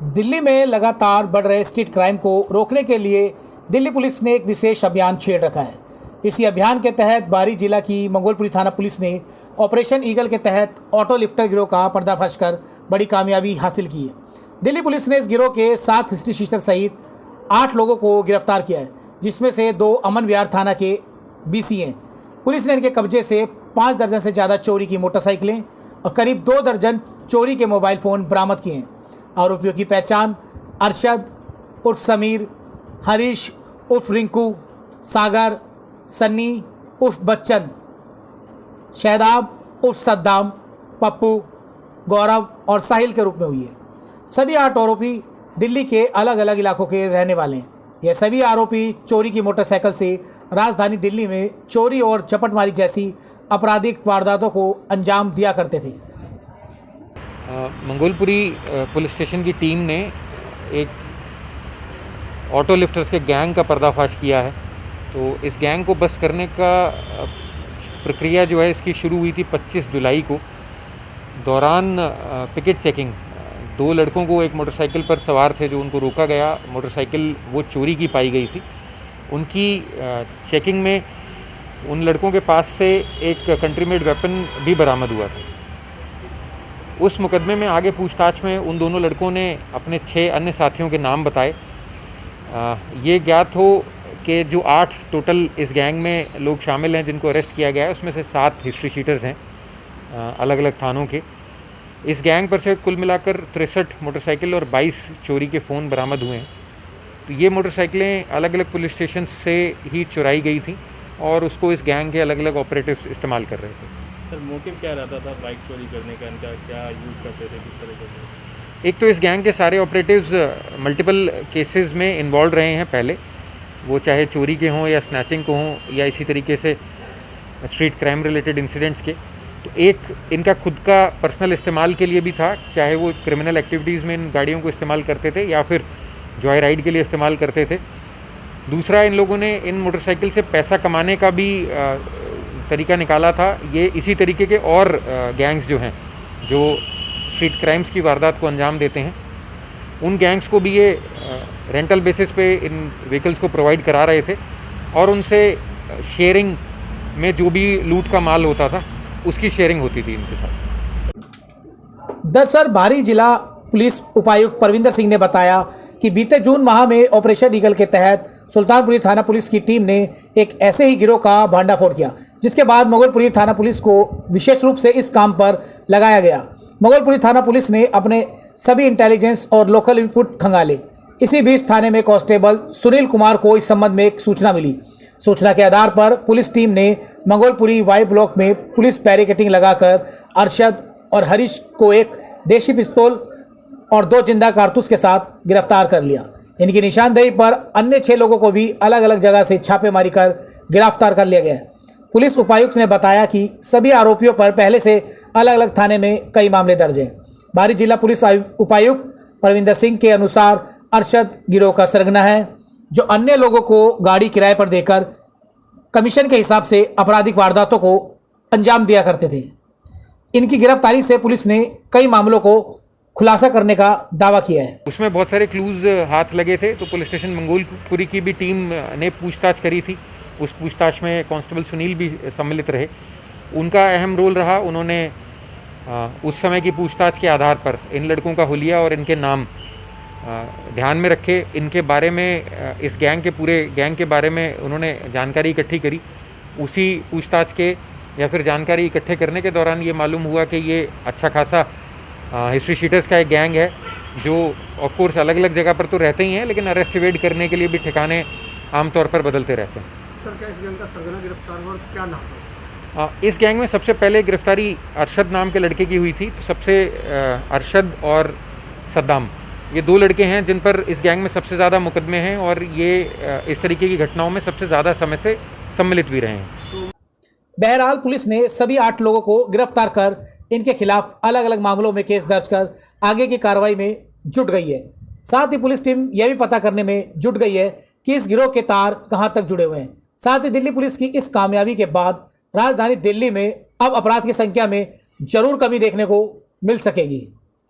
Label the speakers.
Speaker 1: दिल्ली में लगातार बढ़ रहे स्ट्रीट क्राइम को रोकने के लिए दिल्ली पुलिस ने एक विशेष अभियान छेड़ रखा है। इसी अभियान के तहत बारी जिला की मंगोलपुरी थाना पुलिस ने ऑपरेशन ईगल के तहत ऑटो लिफ्टर गिरोह का पर्दाफाश कर बड़ी कामयाबी हासिल की है। दिल्ली पुलिस ने इस गिरोह के 7 हिस्ट्री शीटर सहित 8 लोगों को गिरफ्तार किया है, जिसमें से 2 अमन विहार थाना के BC हैं। पुलिस ने इनके कब्जे से 5 दर्जन से ज़्यादा चोरी की मोटरसाइकिलें और करीब 2 दर्जन चोरी के मोबाइल फ़ोन बरामद किए हैं। आरोपियों की पहचान अरशद उर्फ समीर, हरीश उर्फ रिंकू, सागर, सन्नी उर्फ बच्चन, शहदाब उर्फ सद्दाम, पप्पू, गौरव और साहिल के रूप में हुई है। सभी 8 आरोपी दिल्ली के अलग अलग इलाकों के रहने वाले हैं। ये सभी आरोपी चोरी की मोटरसाइकिल से राजधानी दिल्ली में चोरी और झपटमारी जैसी आपराधिक वारदातों को अंजाम दिया करते थे।
Speaker 2: मंगोलपुरी पुलिस स्टेशन की टीम ने एक ऑटो लिफ्टर्स के गैंग का पर्दाफाश किया है। तो इस गैंग को बस्ट करने का प्रक्रिया जो है इसकी शुरू हुई थी 25 जुलाई को। दौरान पिकेट चेकिंग 2 लड़कों को एक मोटरसाइकिल पर सवार थे जो उनको रोका गया। मोटरसाइकिल वो चोरी की पाई गई थी। उनकी चेकिंग में उन लड़कों के पास से एक कंट्री मेड वेपन भी बरामद हुआ था। उस मुकदमे में आगे पूछताछ में उन दोनों लड़कों ने अपने 6 अन्य साथियों के नाम बताए। ये ज्ञात हो कि जो 8 टोटल इस गैंग में लोग शामिल हैं जिनको अरेस्ट किया गया है, उसमें से 7 हिस्ट्री शीटर्स हैं अलग अलग थानों के। इस गैंग पर से कुल मिलाकर 63 मोटरसाइकिल और 22 चोरी के फ़ोन बरामद हुए हैं। तो ये मोटरसाइकिलें अलग अलग पुलिस स्टेशन से ही चुराई गई थी और उसको इस गैंग के अलग अलग ऑपरेटिव्स इस्तेमाल कर रहे थे।
Speaker 3: सर, मोटिव क्या रहता था बाइक चोरी करने का? इनका क्या यूज़ करते थे, किस तरीके से?
Speaker 2: एक तो इस गैंग के सारे ऑपरेटिव्स मल्टीपल केसेस में इन्वॉल्व रहे हैं पहले, वो चाहे चोरी के हों या स्नैचिंग को हों या इसी तरीके से स्ट्रीट क्राइम रिलेटेड इंसिडेंट्स के। तो एक इनका खुद का पर्सनल इस्तेमाल के लिए भी था, चाहे वो क्रिमिनल एक्टिविटीज़ में इन गाड़ियों को इस्तेमाल करते थे या फिर जॉय राइड के लिए इस्तेमाल करते थे। दूसरा, इन लोगों ने इन मोटरसाइकिल से पैसा कमाने का भी तरीका निकाला था। ये इसी तरीके के और गैंग्स जो हैं जो स्ट्रीट क्राइम्स की वारदात को अंजाम देते हैं, उन गैंग्स को भी ये रेंटल बेसिस पे इन व्हीकल्स को प्रोवाइड करा रहे थे और उनसे शेयरिंग में जो भी लूट का माल होता था उसकी शेयरिंग होती थी इनके साथ।
Speaker 1: दरअसल बारी जिला पुलिस उपायुक्त परविंदर सिंह ने बताया कि बीते जून माह में ऑपरेशन ईगल के तहत सुल्तानपुरी थाना पुलिस की टीम ने एक ऐसे ही गिरोह का भांडाफोड़ किया, जिसके बाद मंगोलपुरी थाना पुलिस को विशेष रूप से इस काम पर लगाया गया। मंगोलपुरी थाना पुलिस ने अपने सभी इंटेलिजेंस और लोकल इनपुट खंगाले। इसी बीच थाने में कांस्टेबल सुनील कुमार को इस संबंध में एक सूचना मिली। सूचना के आधार पर पुलिस टीम ने मंगोलपुरी वाई ब्लॉक में पुलिस बैरिकेडिंग लगाकर अरशद और हरीश को एक देशी पिस्तौल और 2 जिंदा कारतूस के साथ गिरफ्तार कर लिया। इनकी निशानदेही पर अन्य 6 लोगों को भी अलग अलग जगह से छापेमारी कर गिरफ्तार कर लिया गया। पुलिस उपायुक्त ने बताया कि सभी आरोपियों पर पहले से अलग अलग थाने में कई मामले दर्ज हैं। बारी जिला पुलिस उपायुक्त परविंदर सिंह के अनुसार अरशद गिरोह का सरगना है, जो अन्य लोगों को गाड़ी किराए पर देकर कमीशन के हिसाब से आपराधिक वारदातों को अंजाम दिया करते थे। इनकी गिरफ्तारी से पुलिस ने कई मामलों को खुलासा करने का दावा किया है।
Speaker 2: उसमें बहुत सारे क्लूज हाथ लगे थे, तो पुलिस स्टेशन मंगोलपुरी की भी टीम ने पूछताछ करी थी। उस पूछताछ में कांस्टेबल सुनील भी सम्मिलित रहे। उनका अहम रोल रहा। उन्होंने उस समय की पूछताछ के आधार पर इन लड़कों का हुलिया और इनके नाम ध्यान में रखे। इनके बारे में, इस गैंग के पूरे गैंग के बारे में उन्होंने जानकारी इकट्ठी करी। उसी पूछताछ के या फिर जानकारी इकट्ठे करने के दौरान ये मालूम हुआ कि ये अच्छा खासा हिस्ट्री शीटर्स का एक गैंग है, जो ऑफ कोर्स अलग अलग जगह पर तो रहते ही हैं, लेकिन अरेस्ट इवेड करने के लिए भी ठिकाने आमतौर पर बदलते रहते हैं।
Speaker 3: सर, क्या इस गैंग का सरगना गिरफ्तार हुआ और क्या नाम है?
Speaker 2: इस गैंग में सबसे पहले गिरफ्तारी अरशद नाम के लड़के की हुई थी। तो सबसे अरशद और सद्दाम, ये 2 लड़के हैं जिन पर इस गैंग में सबसे ज़्यादा मुकदमे हैं और ये इस तरीके की घटनाओं में सबसे ज़्यादा समय से सम्मिलित भी रहे हैं।
Speaker 1: बहरहाल पुलिस ने सभी 8 लोगों को गिरफ्तार कर इनके खिलाफ अलग अलग मामलों में केस दर्ज कर आगे की कार्रवाई में जुट गई है। साथ ही पुलिस टीम यह भी पता करने में जुट गई है कि इस गिरोह के तार कहां तक जुड़े हुए हैं। साथ ही दिल्ली पुलिस की इस कामयाबी के बाद राजधानी दिल्ली में अब अपराध की संख्या में जरूर कमी देखने को मिल सकेगी।